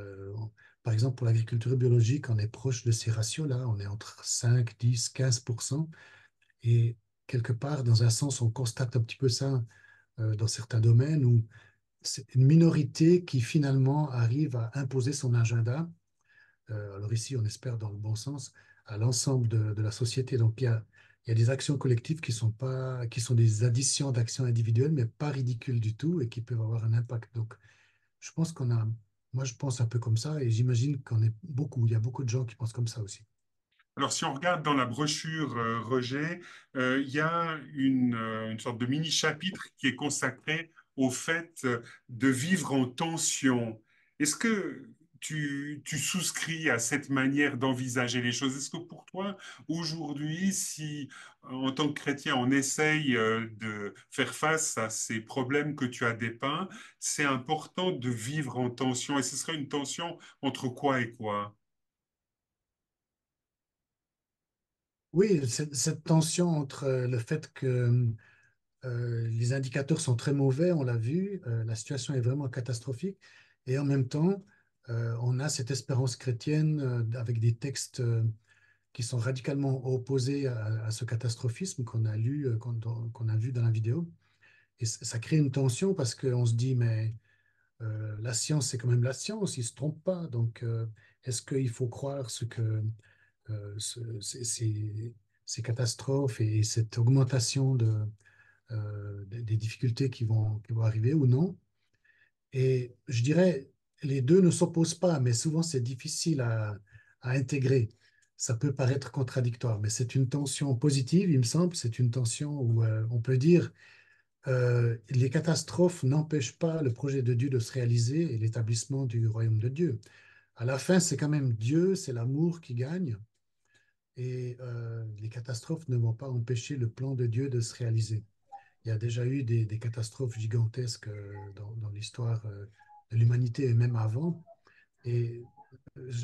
par exemple, pour l'agriculture biologique, on est proche de ces ratios-là, on est entre 5, 10, 15%. Et quelque part, dans un sens, on constate un petit peu ça dans certains domaines où c'est une minorité qui finalement arrive à imposer son agenda. Alors ici, on espère dans le bon sens, à l'ensemble de la société. Donc il y a des actions collectives qui sont pas, qui sont des additions d'actions individuelles, mais pas ridicules du tout et qui peuvent avoir un impact. Donc je pense qu'on a, moi je pense un peu comme ça et j'imagine qu'on est beaucoup, il y a beaucoup de gens qui pensent comme ça aussi. Alors, si on regarde dans la brochure, Roger, il y a une sorte de mini-chapitre qui est consacré au fait de vivre en tension. Est-ce que tu souscris à cette manière d'envisager les choses? Est-ce que pour toi, aujourd'hui, si en tant que chrétien, on essaye de faire face à ces problèmes que tu as dépeints, c'est important de vivre en tension? Et ce serait une tension entre quoi et quoi? Oui, cette tension entre le fait que les indicateurs sont très mauvais, on l'a vu, la situation est vraiment catastrophique, et en même temps, on a cette espérance chrétienne avec des textes qui sont radicalement opposés à ce catastrophisme qu'on a lu, qu'on a vu dans la vidéo. Et ça crée une tension parce qu'on se dit, mais la science, c'est quand même la science, il ne se trompe pas. Donc, est-ce qu'il faut croire ce que ces catastrophes et cette augmentation des difficultés qui vont arriver ou non? Et je dirais, les deux ne s'opposent pas, mais souvent c'est difficile à intégrer. Ça peut paraître contradictoire, mais c'est une tension positive, il me semble. C'est une tension où on peut dire les catastrophes n'empêchent pas le projet de Dieu de se réaliser et l'établissement du royaume de Dieu. À la fin, c'est quand même Dieu, c'est l'amour qui gagne, et les catastrophes ne vont pas empêcher le plan de Dieu de se réaliser. Il y a déjà eu des catastrophes gigantesques dans l'histoire de l'humanité et même avant. Et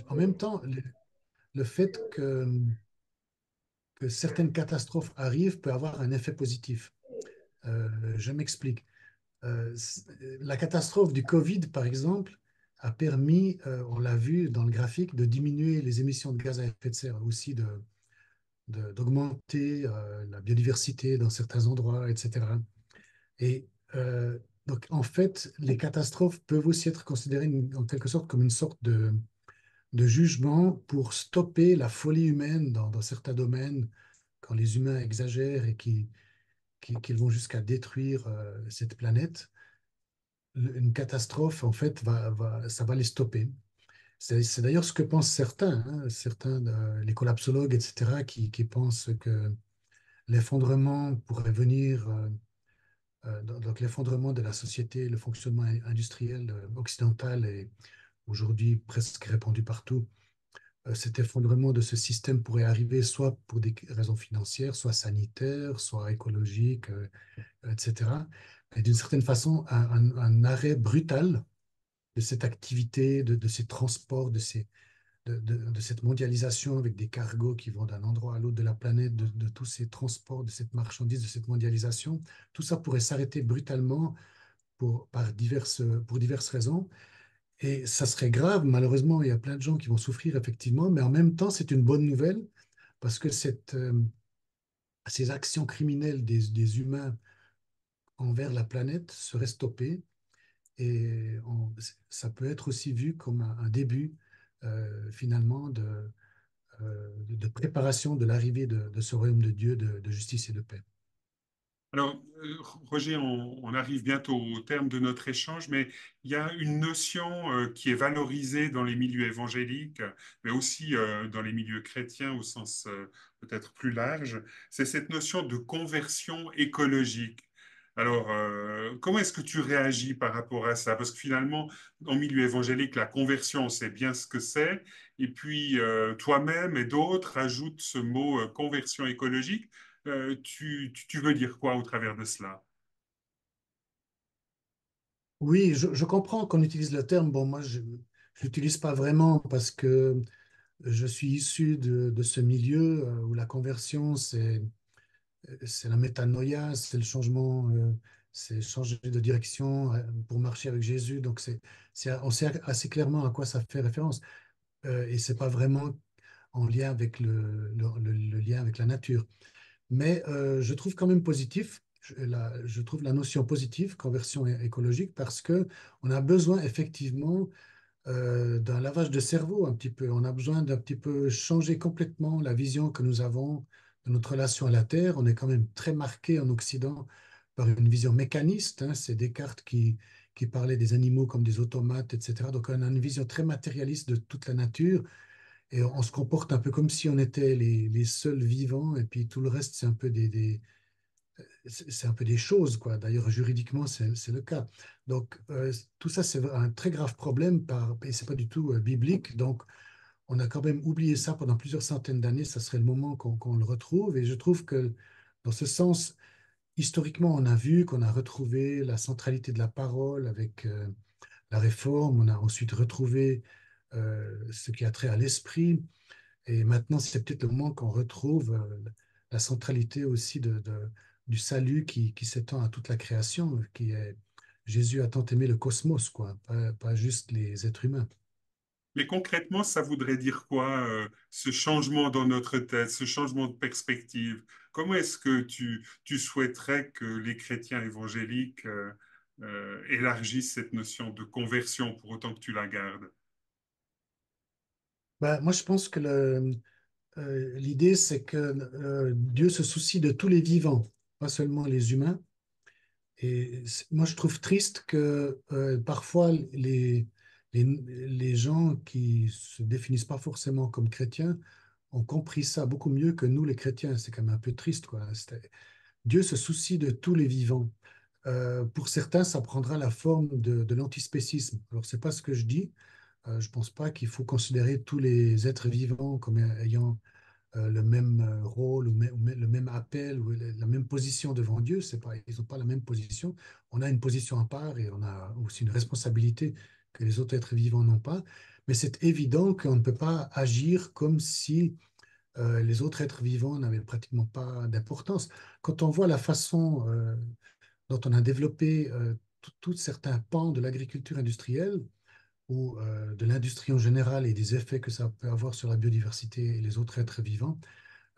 en même temps, le fait que certaines catastrophes arrivent peut avoir un effet positif. Je m'explique. La catastrophe du Covid, par exemple, a permis, on l'a vu dans le graphique, de diminuer les émissions de gaz à effet de serre, aussi d'augmenter la biodiversité dans certains endroits, etc. Et donc, en fait, les catastrophes peuvent aussi être considérées en quelque sorte comme une sorte de jugement pour stopper la folie humaine dans certains domaines, quand les humains exagèrent et qu'ils vont jusqu'à détruire cette planète. Une catastrophe, en fait, ça va les stopper. C'est d'ailleurs ce que pensent certains, hein, certains, les collapsologues, etc., qui pensent que l'effondrement pourrait venir. Donc l'effondrement de la société, le fonctionnement industriel occidental est aujourd'hui presque répandu partout. Cet effondrement de ce système pourrait arriver soit pour des raisons financières, soit sanitaires, soit écologiques, etc. Et d'une certaine façon, un arrêt brutal de cette activité, de ces transports, de cette mondialisation avec des cargos qui vont d'un endroit à l'autre de la planète, de tous ces transports, de cette marchandise, de cette mondialisation, tout ça pourrait s'arrêter brutalement pour diverses raisons. Et ça serait grave, malheureusement, il y a plein de gens qui vont souffrir, effectivement, mais en même temps, c'est une bonne nouvelle parce que ces actions criminelles des humains envers la planète seraient stoppées et ça peut être aussi vu comme un début finalement de préparation de l'arrivée de ce royaume de Dieu de justice et de paix. Alors, Roger, on arrive bientôt au terme de notre échange, mais il y a une notion qui est valorisée dans les milieux évangéliques, mais aussi dans les milieux chrétiens au sens peut-être plus large, c'est cette notion de conversion écologique. Alors, comment est-ce que tu réagis par rapport à ça? Parce que finalement, en milieu évangélique, la conversion, on sait bien ce que c'est, et puis toi-même et d'autres ajoutent ce mot conversion écologique. Tu veux dire quoi au travers de cela? Oui, je comprends qu'on utilise le terme. Bon, moi, je l'utilise pas vraiment parce que je suis issu de ce milieu où la conversion, c'est la métanoïa, c'est le changement, c'est changer de direction pour marcher avec Jésus. Donc, on sait assez clairement à quoi ça fait référence. Et c'est pas vraiment en lien avec le lien avec la nature. Mais je trouve quand même positif, je trouve la notion positive, conversion écologique, parce que on a besoin effectivement d'un lavage de cerveau un petit peu. On a besoin d'un petit peu changer complètement la vision que nous avons de notre relation à la Terre. On est quand même très marqué en Occident par une vision mécaniste, hein. C'est Descartes qui parlait des animaux comme des automates, etc. Donc on a une vision très matérialiste de toute la nature et on se comporte un peu comme si on était les seuls vivants et puis tout le reste, c'est un peu c'est un peu des choses, quoi. D'ailleurs, juridiquement, c'est le cas. Donc, tout ça, c'est un très grave problème et c'est pas du tout biblique. Donc, on a quand même oublié ça pendant plusieurs centaines d'années. Ça serait le moment qu'on le retrouve. Et je trouve que, dans ce sens, historiquement, on a vu qu'on a retrouvé la centralité de la parole avec la réforme. On a ensuite retrouvé ce qui a trait à l'esprit. Et maintenant, c'est peut-être le moment qu'on retrouve la centralité aussi du salut qui s'étend à toute la création, qui est Jésus a tant aimé le cosmos, quoi, pas juste les êtres humains. Mais concrètement, ça voudrait dire quoi, ce changement dans notre tête, ce changement de perspective? Comment est-ce que tu souhaiterais que les chrétiens évangéliques élargissent cette notion de conversion pour autant que tu la gardes? Ben, moi, je pense que l'idée, c'est que Dieu se soucie de tous les vivants, pas seulement les humains. Et moi, je trouve triste que parfois les gens qui se définissent pas forcément comme chrétiens ont compris ça beaucoup mieux que nous, les chrétiens. C'est quand même un peu triste, quoi. Dieu se soucie de tous les vivants. Pour certains, ça prendra la forme de l'antispécisme. Alors, c'est pas ce que je dis. Je pense pas qu'il faut considérer tous les êtres vivants comme ayant le même rôle ou le même appel ou la même position devant Dieu. C'est pas, ils n'ont pas la même position. On a une position à part et on a aussi une responsabilité que les autres êtres vivants n'ont pas. Mais c'est évident qu'on ne peut pas agir comme si les autres êtres vivants n'avaient pratiquement pas d'importance. Quand on voit la façon dont on a développé tous certains pans de l'agriculture industrielle, ou de l'industrie en général et des effets que ça peut avoir sur la biodiversité et les autres êtres vivants,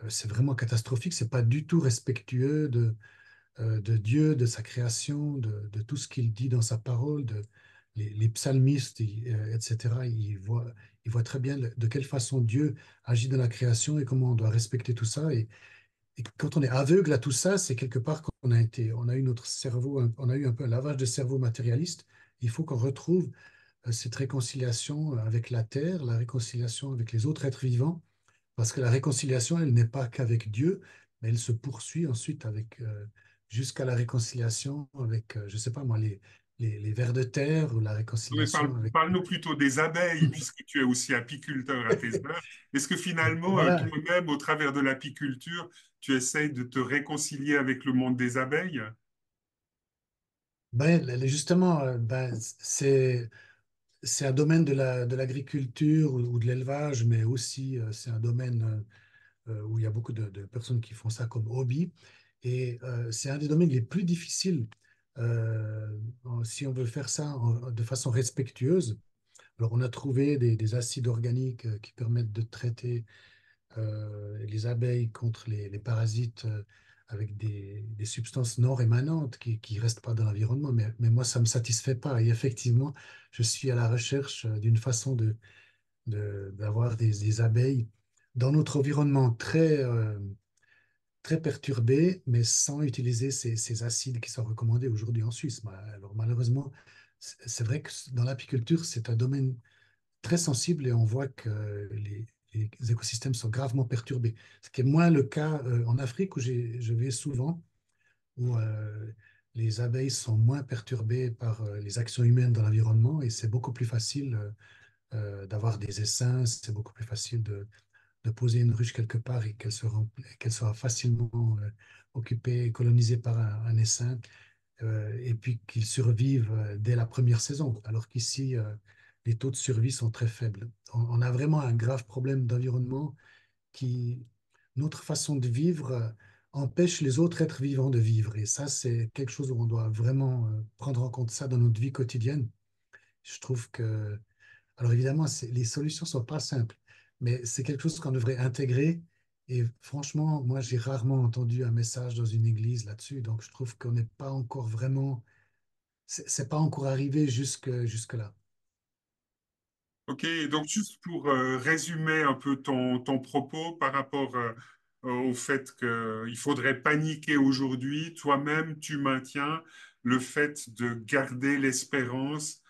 c'est vraiment catastrophique. C'est pas du tout respectueux de Dieu, de sa création, de tout ce qu'il dit dans sa parole. Les psalmistes, etc., ils voient très bien de quelle façon Dieu agit dans la création et comment on doit respecter tout ça. Et quand on est aveugle à tout ça, c'est quelque part on a eu notre cerveau, on a eu un peu un lavage de cerveau matérialiste. Il faut qu'on retrouve cette réconciliation avec la terre, la réconciliation avec les autres êtres vivants, parce que la réconciliation, elle n'est pas qu'avec Dieu, mais elle se poursuit ensuite jusqu'à la réconciliation avec, je ne sais pas moi, les vers de terre ou la Non, mais réconciliation avec... parle-nous plutôt des abeilles, puisque tu es aussi apiculteur à tes heures. Est-ce que finalement, Voilà. toi-même, au travers de l'apiculture, tu essayes de te réconcilier avec le monde des abeilles? Ben, justement, c'est un domaine de l'agriculture ou de l'élevage, mais aussi c'est un domaine où il y a beaucoup de personnes qui font ça comme hobby. Et c'est un des domaines les plus difficiles si on veut faire ça de façon respectueuse. Alors, on a trouvé des acides organiques qui permettent de traiter les abeilles contre les parasites avec des substances non rémanentes qui restent pas dans l'environnement. Mais moi, ça me satisfait pas. Et effectivement, je suis à la recherche d'une façon d'avoir des abeilles dans notre environnement très perturbé, mais sans utiliser ces acides qui sont recommandés aujourd'hui en Suisse. Alors malheureusement, c'est vrai que dans l'apiculture, c'est un domaine très sensible et on voit que les écosystèmes sont gravement perturbés. Ce qui est moins le cas en Afrique où je vais souvent, où les abeilles sont moins perturbées par les actions humaines dans l'environnement et c'est beaucoup plus facile d'avoir des essaims, c'est beaucoup plus facile de poser une ruche quelque part et qu'elle soit facilement occupée, colonisée par un essaim, et puis qu'ils survivent dès la première saison, alors qu'ici, les taux de survie sont très faibles. On a vraiment un grave problème d'environnement qui, notre façon de vivre, empêche les autres êtres vivants de vivre. Et ça, c'est quelque chose où on doit vraiment prendre en compte ça dans notre vie quotidienne. Je trouve que alors évidemment, les solutions ne sont pas simples, mais c'est quelque chose qu'on devrait intégrer. Et franchement, moi, j'ai rarement entendu un message dans une église là-dessus, donc je trouve qu'on n'est pas encore vraiment, c'est pas encore arrivé jusque-là. Ok, donc juste pour résumer un peu ton propos par rapport au fait qu'il faudrait paniquer aujourd'hui, toi-même, tu maintiens le fait de garder l'espérance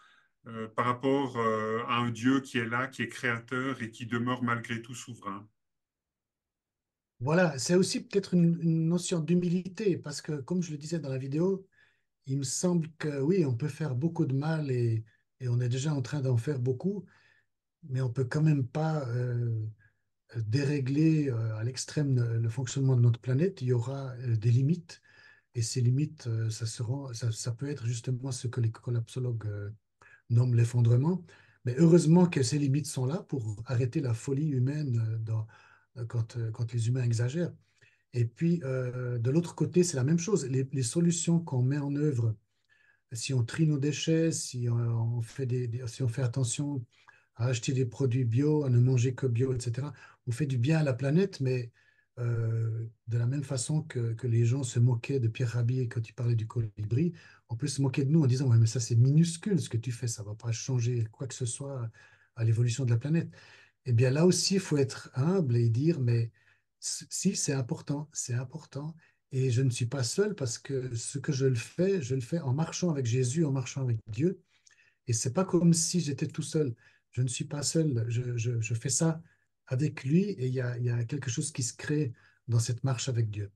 par rapport à un Dieu qui est là, qui est créateur et qui demeure malgré tout souverain. Voilà, c'est aussi peut-être une notion d'humilité, parce que comme je le disais dans la vidéo, il me semble que oui, on peut faire beaucoup de mal et on est déjà en train d'en faire beaucoup, mais on peut quand même pas dérégler à l'extrême le fonctionnement de notre planète. Il y aura des limites. Et ces limites, ça peut être justement ce que les collapsologues nomment l'effondrement. Mais heureusement que ces limites sont là pour arrêter la folie humaine quand les humains exagèrent. Et puis, de l'autre côté, c'est la même chose. Les solutions qu'on met en œuvre, si on trie nos déchets, si on fait si on fait attention à acheter des produits bio, à ne manger que bio, etc. On fait du bien à la planète, mais de la même façon que les gens se moquaient de Pierre Rabhi quand il parlait du colibri, on peut se moquer de nous en disant, ouais, mais ça c'est minuscule ce que tu fais, ça ne va pas changer quoi que ce soit à l'évolution de la planète. Eh bien là aussi, il faut être humble et dire, mais si, c'est important. Et je ne suis pas seul parce que ce que je le fais en marchant avec Jésus, en marchant avec Dieu. Et c'est pas comme si j'étais tout seul. Je ne suis pas seul. Je fais ça avec lui et il y a quelque chose qui se crée dans cette marche avec Dieu.